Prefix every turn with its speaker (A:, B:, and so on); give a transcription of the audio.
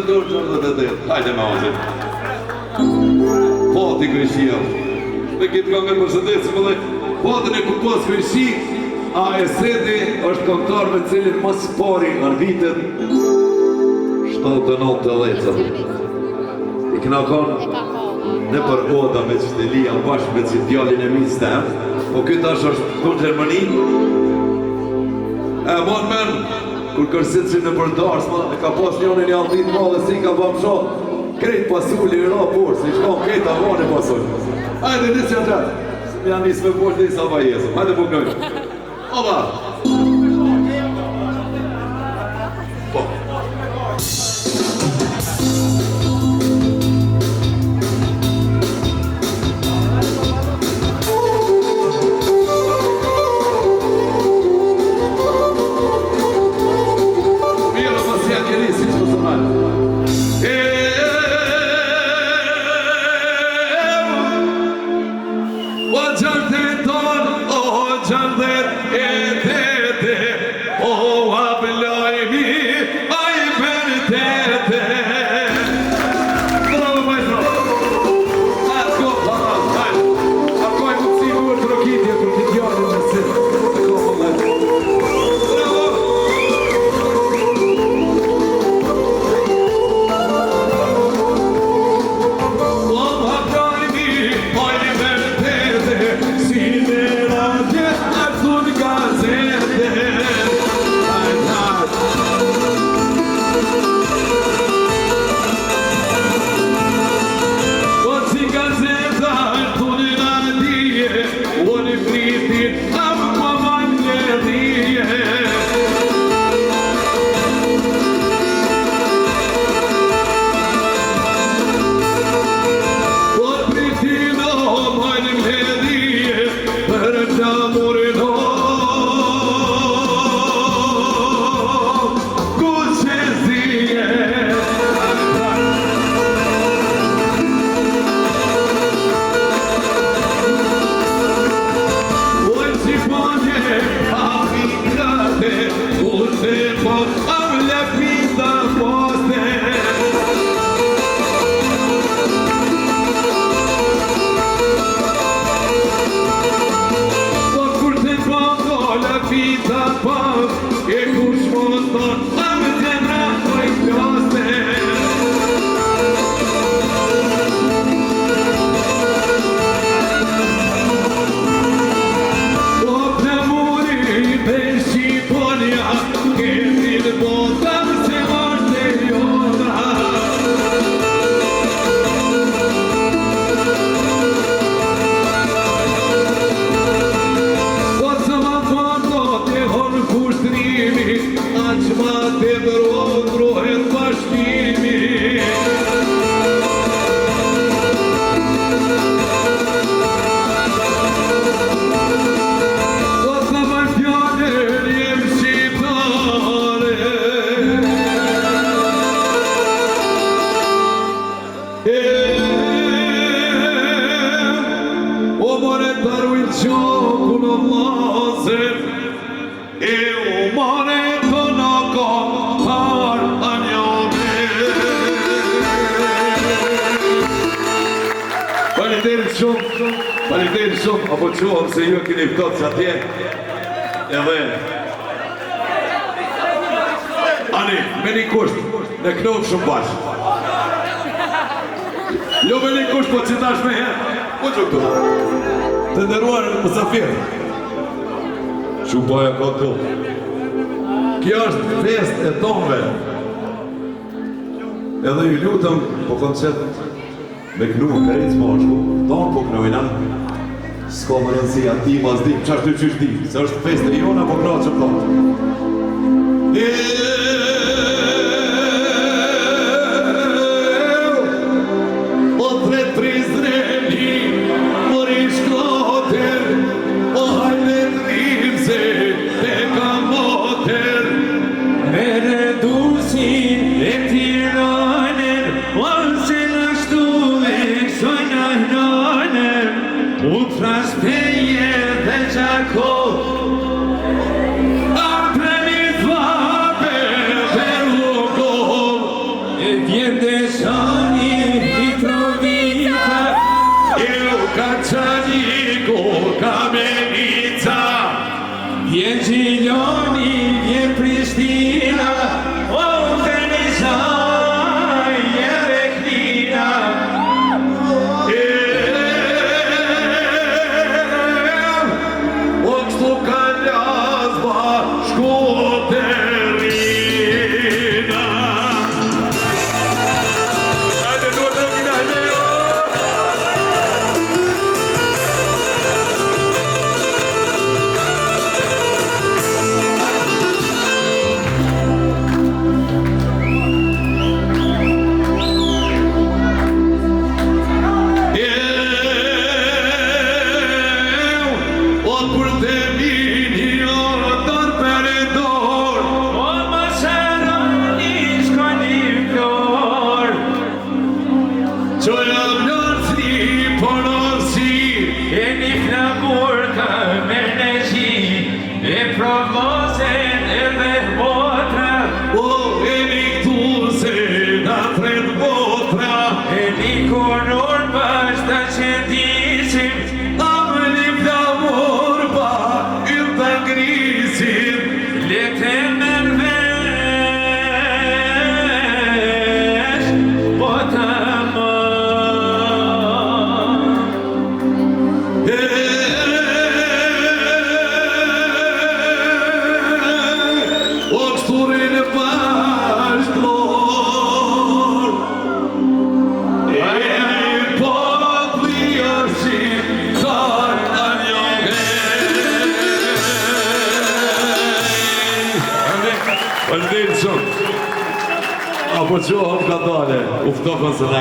A: 48. Hajde me ozit. Fati Krishia. Me kitë ka me përshëndesim edhe fatën e kupos Krishi, a e sedi është këngëtar me cilin mas pari në vitet 79. I këna konë në për oda me qështelia bashkë me që djallin e minë stem, po këtë është kënë Gjermani. E mon men, kur kërësit që në përdarës, e ka pas njën e një aldit ma dhe si ka bëmë shonë, krejt pasulli i ra por, si shkon krejt avone pasulli. Hajde, një që gjatë, më janë njësë me poshtë një sa vajesëm, hajde po kënojnë. Oba! Po. Faleminderit shumë, apo qohëm se ju keni pëtot që atje edhe Ani, me një kusht, në knopë shumë bashkë. Jo me një kusht, po citash me herë. Po që këtu? Të nderuar mësafirë. Shumë baja ka këtu. Kjo është fest e tonëve. Edhe ju lutëm, po koncert me kënu më kërejtë bashku, tonë po kënojna, s'ko më rëndësia ti mas dim, qashtu qysh dim, se është fest e jona, po këna që pëllot. O tret prizreni, mori shkoter, o hajde trimse, te ka moter,
B: e redusin e tiraner, Traspeje dhe gjako Apre një dvape
A: po qohën ka dale. Uftokon se ne